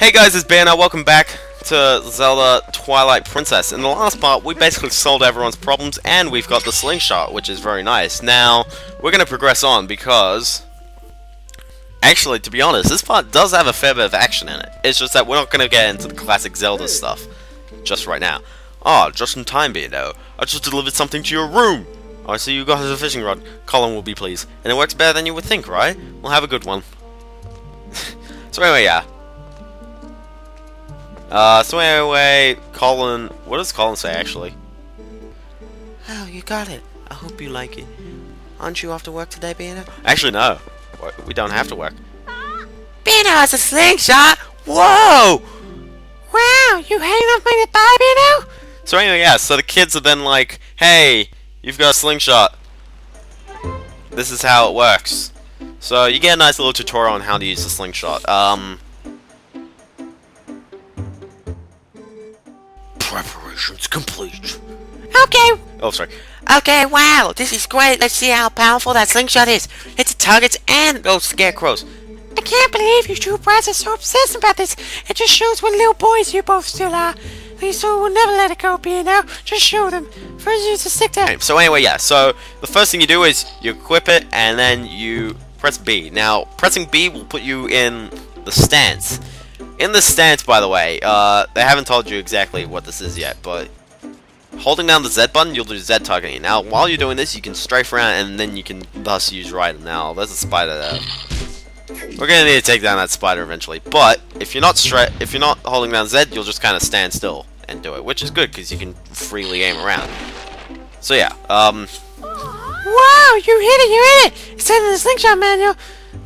Hey guys, it's Banner. Welcome back to Zelda Twilight Princess. In the last part, we basically solved everyone's problems, and we've got the slingshot, which is very nice. Now, we're going to progress on because... Actually, to be honest, this part does have a fair bit of action in it. It's just that we're not going to get into the classic Zelda stuff just right now. Oh, just in time, Banner. I just delivered something to your room. Oh, I see you got a fishing rod. Colin will be pleased. And it works better than you would think, right? We'll have a good one. So anyway, yeah. Colin... What does Colin say, actually? Oh, you got it. I hope you like it. Aren't you off to work today, Banner? Actually, no. We don't have to work. Banner has a slingshot! Whoa! Wow, you had enough money to buy, Banner? So anyway, yeah, so the kids have been like, hey, you've got a slingshot. This is how it works. So you get a nice little tutorial on how to use the slingshot. Preparations complete. Okay. Oh, sorry. Okay, wow, this is great. Let's see how powerful that slingshot is. Hits the targets and those scarecrows. I can't believe you two brats are so obsessed about this. It just shows what little boys you both still are. So we'll never let it go, Banner. Just show them. First, use the stick down. Okay, so anyway, yeah. So the first thing you do is you equip it, and then you press B. Now, pressing B will put you in the stance. In the stance, by the way, they haven't told you exactly what this is yet, but holding down the Z button, you'll do Z targeting. Now, while you're doing this, you can strafe around, and then you can thus use right. Now, there's a spider there. We're gonna need to take down that spider eventually. But if you're not holding down Z, you'll just kind of stand still and do it, which is good because you can freely aim around. So yeah, Wow, you hit it! It said in the slingshot manual.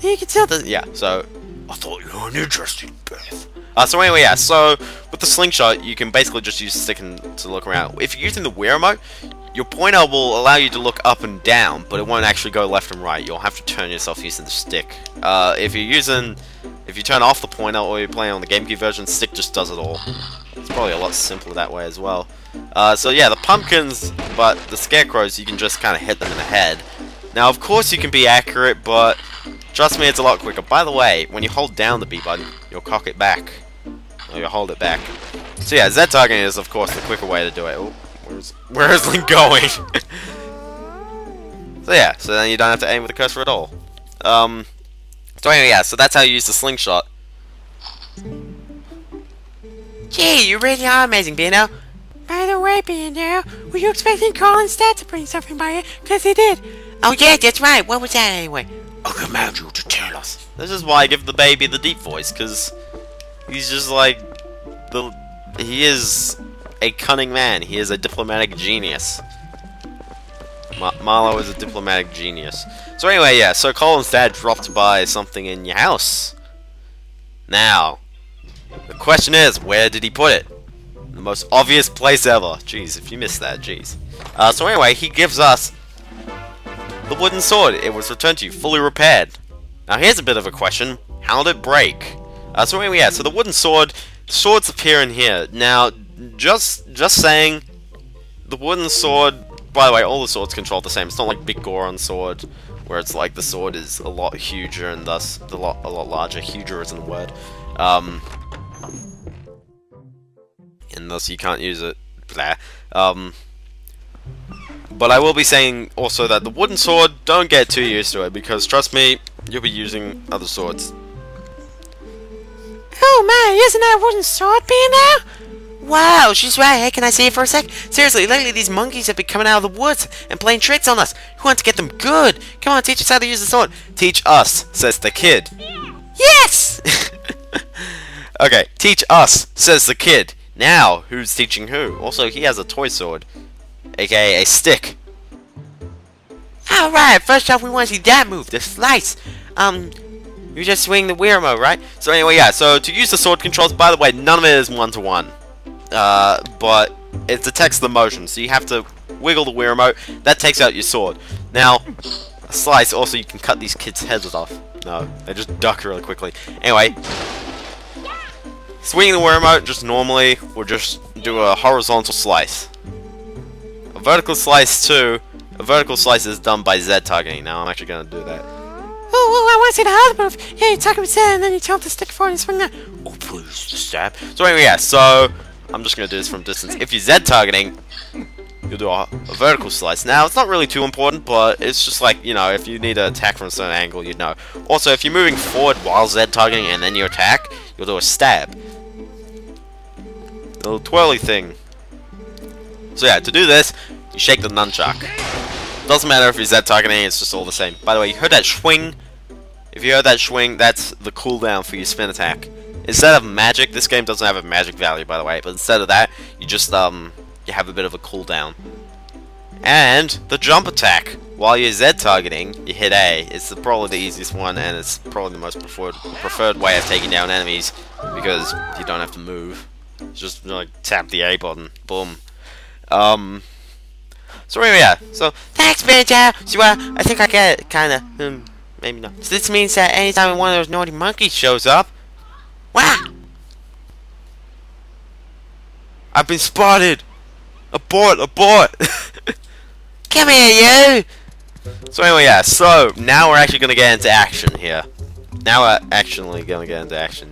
You can tell. Yeah. So I thought you were an interesting Beth. So anyway, yeah. So with the slingshot, you can basically just use the stick to look around. If you're using the Wii remote, your pointer will allow you to look up and down, but it won't actually go left and right. You'll have to turn yourself using the stick. If you turn off the pointer or you're playing on the GameCube version, stick just does it all. It's probably a lot simpler that way as well. So yeah, the pumpkins, but the scarecrows, you can just kind of hit them in the head. Now, of course, you can be accurate, but trust me, it's a lot quicker. By the way, when you hold down the B button, you'll cock it back. Or you'll hold it back. So yeah, Z targeting is, of course, the quicker way to do it. Oh, where is Link going? So yeah, so then you don't have to aim with the cursor at all. So anyway, yeah, so that's how you use the slingshot. Gee, you really are amazing, Banner. By the way, Banner, were you expecting Colin's dad to bring something by you? Because he did. Oh yeah, that's right. What was that anyway? I command you to tell us. This is why I give the baby the deep voice, because he's just like he is a cunning man. He is a diplomatic genius. Marlo is a diplomatic genius. So anyway, yeah, so Colin's dad dropped by something in your house. Now, the question is, where did he put it? The most obvious place ever. Jeez, if you missed that, jeez. So anyway, he gives us the wooden sword. It was returned to you, fully repaired. Now here's a bit of a question. How did it break? So anyway, yeah, so the wooden sword, swords appear in here. Now, just saying, the wooden sword, by the way, all the swords control the same. It's not like Big Goron sword, where it's like the sword is a lot huger and thus a lot larger. Huger isn't a word. And thus you can't use it. Blah. But I will be saying also that the wooden sword, don't get too used to it, because trust me, you'll be using other swords. Oh my, isn't that a wooden sword, Banner? Wow, she's right. Hey, can I see it for a sec? Seriously, lately these monkeys have been coming out of the woods and playing tricks on us. We want to get them good. Come on, teach us how to use the sword. Teach us, says the kid. Yes! Okay, teach us, says the kid. Now, who's teaching who? Also, he has a toy sword, aka a stick. Alright, first off we want to see that move, the slice. You just swing the Wii remote, right? So anyway, yeah, so to use the sword controls, by the way, none of it is one-to-one. But it detects the motion, so you have to wiggle the Wii remote. That takes out your sword. Now, a slice, also you can cut these kids' heads off. No, they just duck really quickly. Anyway, swinging the Wii remote just normally will just do a horizontal slice. A vertical slice too. A vertical slice is done by Z targeting. Now I'm actually going to do that. Oh, I want to see the other move. Yeah, you tuck him in and then you tilt the stick forward and swing that. Oh, please, stab. So anyway, yeah, so I'm just going to do this from distance. If you're Z targeting, you'll do a vertical slice. Now, it's not really too important, but it's just like, you know, if you need to attack from a certain angle, you'd know. Also, if you're moving forward while Z targeting and then you attack, you'll do a stab. Little twirly thing. So yeah, to do this, you shake the nunchuck. Doesn't matter if you're Z targeting, it's just all the same. By the way, you heard that swing? If you heard that swing, that's the cooldown for your spin attack. Instead of magic, this game doesn't have a magic value, by the way, but instead of that, you just, you have a bit of a cooldown. And the jump attack. While you're Z targeting, you hit A. It's probably the easiest one, and it's probably the most preferred way of taking down enemies, because you don't have to move. Just, like, tap the A button. Boom. So anyway, yeah. So, Thanks, Banjo. So, I think I get it, kinda. Maybe not. so this means that anytime one of those naughty monkeys shows up, Wow. I've been spotted! Abort! Abort! Come here, you. So anyway, yeah, so now we're actually gonna get into action here. Now we're actually gonna get into action.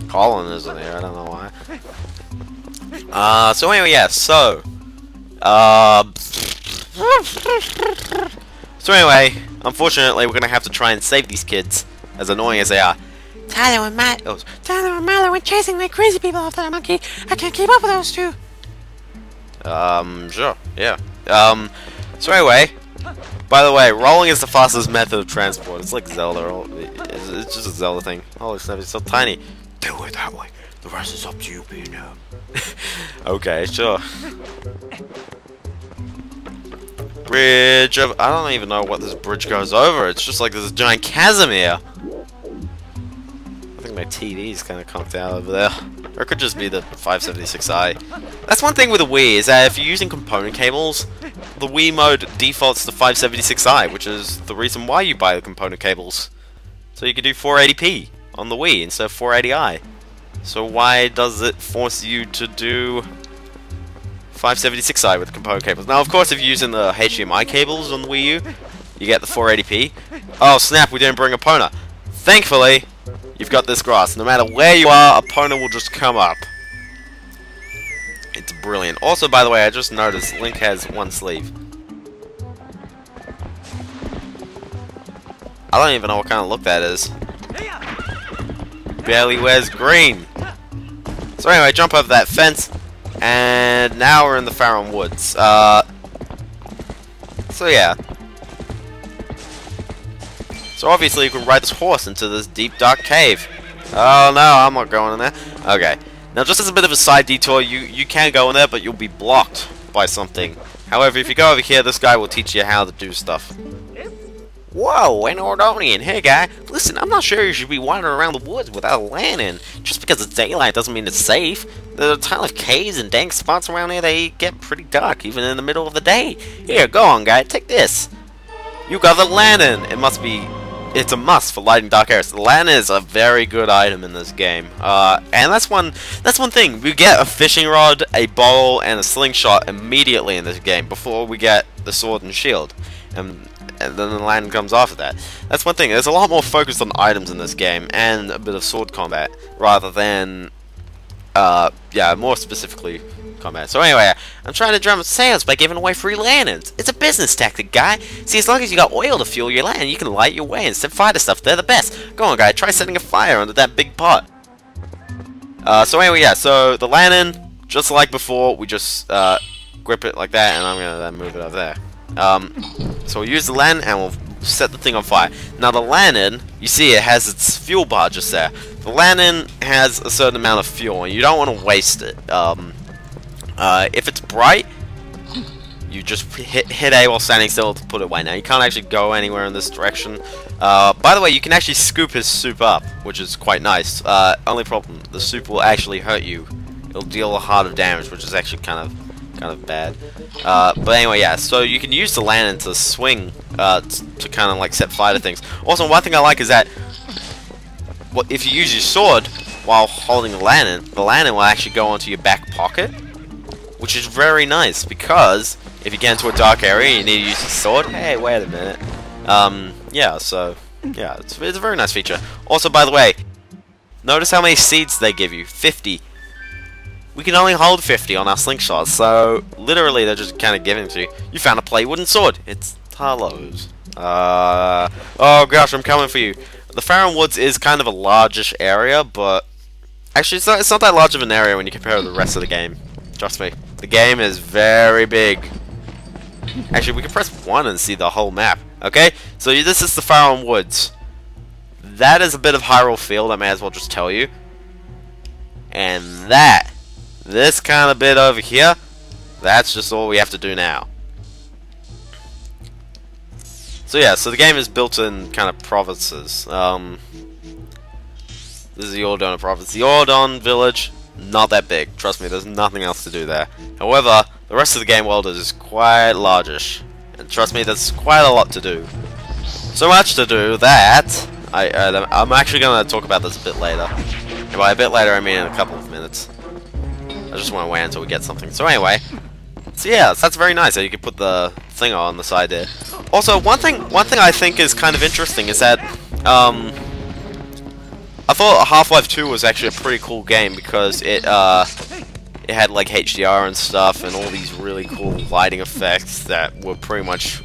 Colin isn't here, I don't know why. So anyway, yeah, so anyway, unfortunately we're gonna have to try and save these kids, as annoying as they are. Tyler and Mallow went chasing like crazy people after that monkey. I can't keep up with those two. Sure, yeah. So anyway, by the way, rolling is the fastest method of transport. It's like Zelda. It's just a Zelda thing. Holy snap, it's so tiny. Do it that way. The rest is up to you, Pino. Okay, sure. Bridge of... I don't even know what this bridge goes over. It's just like there's a giant chasm here. I think my TV's kind of conked out over there. Or it could just be the 576i. That's one thing with the Wii, is that if you're using component cables, the Wii mode defaults to 576i, which is the reason why you buy the component cables. So you can do 480p on the Wii instead of 480i. So why does it force you to do 576i with component cables? Now, of course, if you're using the HDMI cables on the Wii U, you get the 480p. Oh snap, we didn't bring Epona. Thankfully, you've got this grass. No matter where you are, Epona will just come up. It's brilliant. Also, by the way, I just noticed Link has one sleeve. I don't even know what kind of look that is. Barely wears green. So anyway, jump over that fence, and now we're in the Faron Woods. So yeah. So obviously you can ride this horse into this deep dark cave. Oh no, I'm not going in there. Okay. Now just as a bit of a side detour, you can go in there, but you'll be blocked by something. However, if you go over here, this guy will teach you how to do stuff. Whoa, an Ordonian. Hey guy, listen, I'm not sure you should be wandering around the woods without a lantern. Just because it's daylight doesn't mean it's safe. There are a ton of caves and dank spots around here. They get pretty dark, even in the middle of the day. Here, go on guy, take this. You got the lantern. It's a must for lighting dark areas. The lantern is a very good item in this game. And that's one thing. We get a fishing rod, a bowl, and a slingshot immediately in this game before we get the sword and shield. And then the lantern comes after that. That's one thing. There's a lot more focus on items in this game and a bit of sword combat rather than, yeah, more specifically combat. So anyway, I'm trying to drum up sales by giving away free lanterns. It's a business tactic, guy. See, as long as you got oil to fuel your lantern, you can light your way and set fire to stuff. They're the best. Go on, guy. Try setting a fire under that big pot. So anyway, yeah. So the lantern, just like before, we just grip it like that, and I'm gonna then move it over there. So we'll use the lantern and we'll set the thing on fire. Now the lantern, you see it has its fuel bar just there. The lantern has a certain amount of fuel and you don't want to waste it. If it's bright, you just hit A while standing still to put it away. Now you can't actually go anywhere in this direction. By the way, you can actually scoop his soup up, which is quite nice. Only problem, the soup will actually hurt you. It'll deal a lot of damage, which is actually kind of bad. But anyway, yeah, so you can use the lantern to swing, to kind of like set fire to things. Also, one thing I like is that if you use your sword while holding the lantern will actually go onto your back pocket, which is very nice, because if you get into a dark area and you need to use your sword, hey, wait a minute, Yeah, so, yeah, it's a very nice feature. Also, by the way, notice how many seeds they give you. 50. We can only hold 50 on our slingshots, so literally they're just kind of giving it to you. You found a play wooden sword. It's Talos. Oh gosh, I'm coming for you. The Faron Woods is kind of a largish area, but actually it's not that large of an area when you compare to the rest of the game. Trust me. The game is very big. Actually, we can press 1 and see the whole map. Okay, so this is the Faron Woods. That is a bit of Hyrule Field, I may as well just tell you. And this kind of bit over here, that's just all we have to do now. So yeah, so the game is built in kind of provinces. This is the Ordon province. The Ordon village, not that big. Trust me, there's nothing else to do there. However, the rest of the game world is quite largish. And trust me, there's quite a lot to do. So much to do that I'm actually going to talk about this a bit later. And by a bit later, I mean in a couple of minutes. I just want to wait until we get something. So anyway, so yeah, that's very nice that you can put the thing on the side there. Also, one thing I think is kind of interesting is that I thought Half-Life 2 was actually a pretty cool game because it had like HDR and stuff and all these really cool lighting effects that were pretty much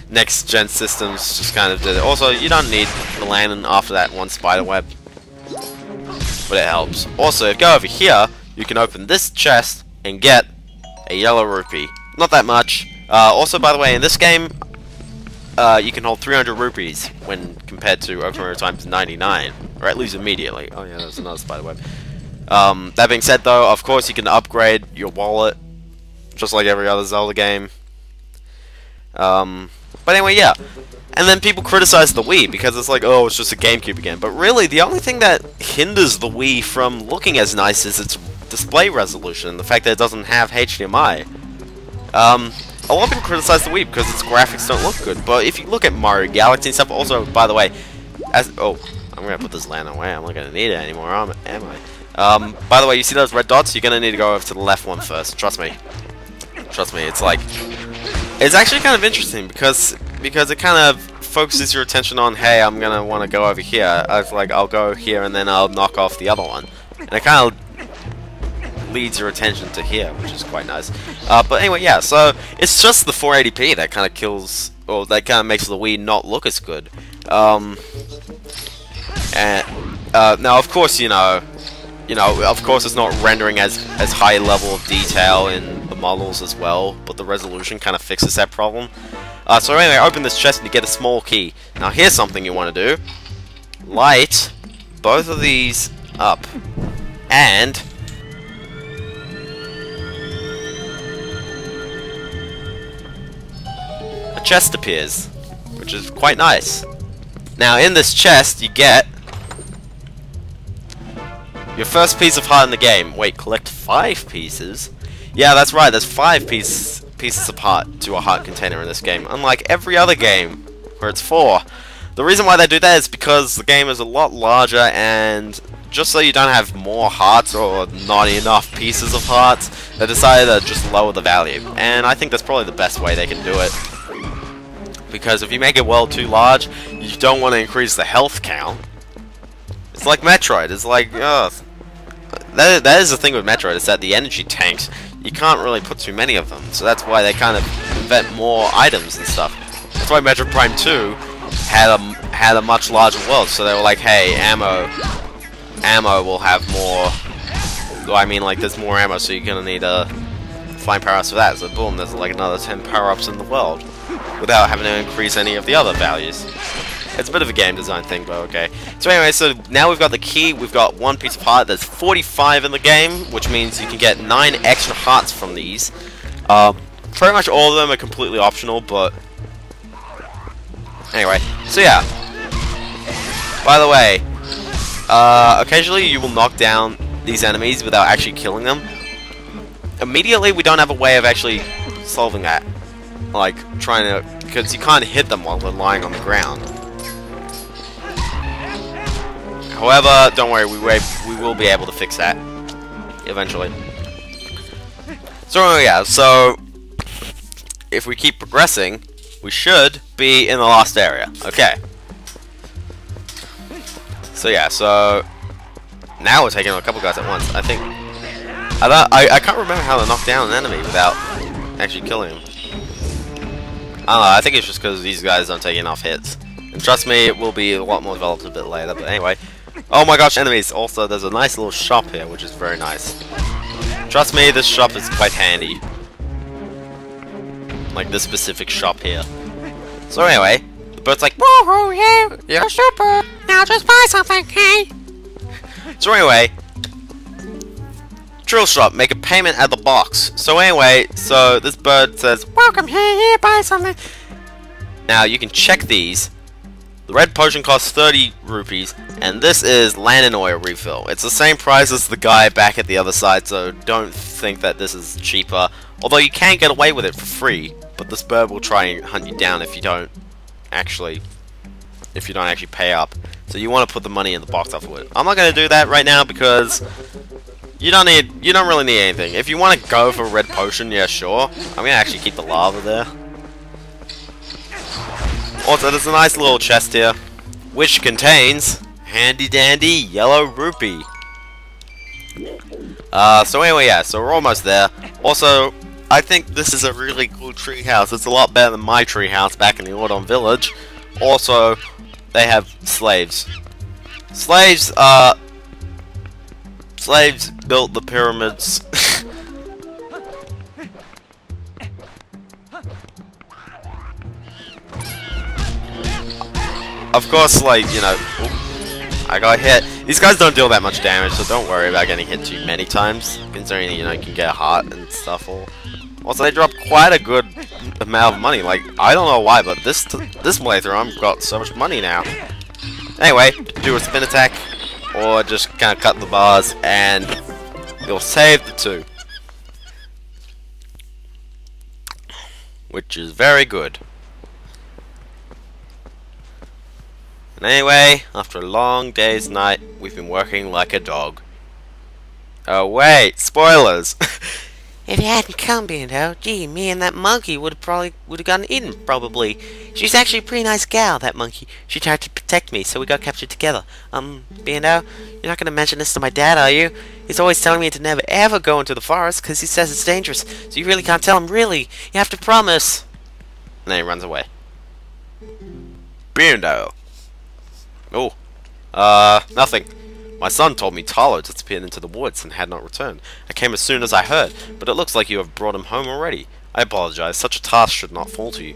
next gen systems just kind of did it. Also, you don't need the lantern after that one spider web, but it helps. Also, if you go over here, you can open this chest and get a yellow rupee. Not that much. Also, by the way, in this game, you can hold 300 rupees when compared to Ocarina of Time's 99, or at least immediately. Oh yeah, there's another spider web. That being said, though, of course you can upgrade your wallet, just like every other Zelda game. But anyway, yeah. And then people criticize the Wii because it's like, oh, it's just a GameCube again. But really, the only thing that hinders the Wii from looking as nice is its display resolution and the fact that it doesn't have HDMI. A lot of people criticize the Wii because its graphics don't look good, but if you look at Mario Galaxy and stuff, also, by the way, I'm gonna put this lantern away, I'm not gonna need it anymore, am I? By the way, you see those red dots? You're gonna need to go over to the left one first, trust me. Trust me, it's actually kind of interesting because it kind of focuses your attention on, hey, I'm gonna want to go over here. I'll go here and then I'll knock off the other one. And it kind of leads your attention to here, which is quite nice. But anyway, yeah, so it's just the 480p that kind of kills, or that kind of makes the Wii not look as good. And now, of course, of course, it's not rendering as high level of detail in the models as well, but the resolution kind of fixes that problem. So anyway, open this chest and you get a small key. Now, here's something you want to do: light both of these up, and a chest appears, which is quite nice. Now, in this chest, you get your first piece of heart in the game. Wait, collect 5 pieces? Yeah, that's right, there's 5 pieces of heart to a heart container in this game, unlike every other game, where it's 4. The reason why they do that is because the game is a lot larger, and just so you don't have more hearts or not enough pieces of hearts, they decided to just lower the value. And I think that's probably the best way they can do it. Because if you make it world too large, you don't want to increase the health count. It's like Metroid. It's like, that is the thing with Metroid, is that the energy tanks, you can't really put too many of them. So that's why they kind of invent more items and stuff. That's why Metroid Prime 2 had a much larger world. So they were like, hey, ammo will have more. I mean, like, there's more ammo, so you're gonna need find power-ups for that. So boom, there's like another 10 power-ups in the world, without having to increase any of the other values. It's a bit of a game design thing, but okay. So anyway, so now we've got the key, we've got 1 piece of heart, there's 45 in the game, which means you can get 9 extra hearts from these. Pretty much all of them are completely optional, but anyway, so yeah. By the way, occasionally you will knock down these enemies without actually killing them. Immediately, we don't have a way of actually solving that. Like, trying to, because you can't hit them while they're lying on the ground. However, don't worry, we will be able to fix that eventually. So yeah, so if we keep progressing, we should be in the last area. Okay. So yeah, so now we're taking on a couple guys at once. I think I can't remember how to knock down an enemy without actually killing him. I don't know, I think it's just because these guys don't take enough hits. And trust me, it will be a lot more developed a bit later, but anyway. Oh my gosh, enemies! Also, there's a nice little shop here, which is very nice. Trust me, this shop is quite handy. Like this specific shop here. So anyway, the bird's like, Woohoo, you're super. Now just buy something, hey? so anyway, drill shop, make a payment at the box. So anyway, so this bird says, Welcome here, buy something. now you can check these. The red potion costs 30 rupees, and this is land oil refill. It's the same price as the guy back at the other side, so don't think that this is cheaper. Although you can get away with it for free, but this bird will try and hunt you down if you don't actually pay up. So you want to put the money in the box afterward. I'm not going to do that right now because you don't really need anything. If you want to go for a red potion, yeah, sure. I'm going to actually keep the lava there. Also, there's a nice little chest here, which contains handy dandy yellow rupee. So anyway, yeah, so we're almost there. Also, I think this is a really cool treehouse. It's a lot better than my treehouse back in the Autumn Village. Also, they have slaves. Slaves built the pyramids. Of course, like, you know, I got hit. These guys don't deal that much damage, so don't worry about getting hit too many times, considering, you know, you can get a heart and stuff. Also, they drop quite a good amount of money. Like, I don't know why, but this playthrough, I've got so much money now. Anyway, do a spin attack, or just kind of cut the bars, and you'll save the two. Which is very good. And anyway, after a long day's night, we've been working like a dog. Oh wait, spoilers! If you hadn't come, Bando, gee, me and that monkey would have gotten eaten, probably. She's actually a pretty nice gal, that monkey. She tried to protect me, so we got captured together. Bando, you're not gonna mention this to my dad, are you? He's always telling me to never ever go into the forest, because he says it's dangerous. So you really can't tell him, really. You have to promise. And then he runs away. Bando. Oh, nothing. My son told me Talo disappeared into the woods and had not returned. I came as soon as I heard, but it looks like you have brought him home already. I apologize, such a task should not fall to you.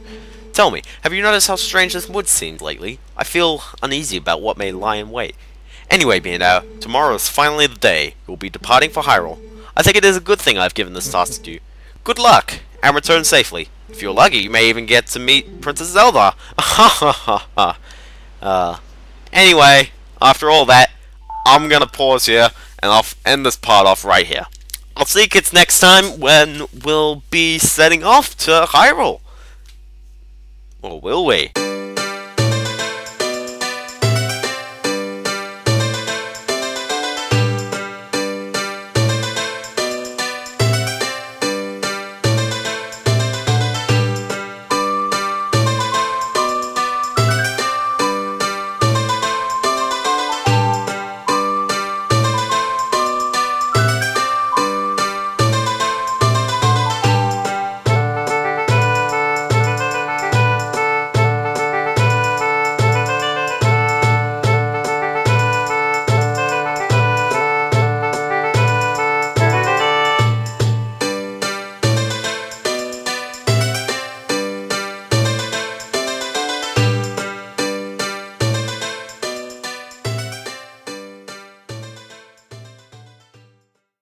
Tell me, have you noticed how strange this wood seems lately? I feel uneasy about what may lie in wait. Anyway, Bando, tomorrow is finally the day. You'll be departing for Hyrule. I think it is a good thing I've given this task to you. Good luck, and return safely. If you're lucky, you may even get to meet Princess Zelda. Ha ha ha ha. Anyway, after all that, I'm gonna pause here, and I'll end this part off right here. I'll see you kids next time when we'll be setting off to Hyrule. Or will we?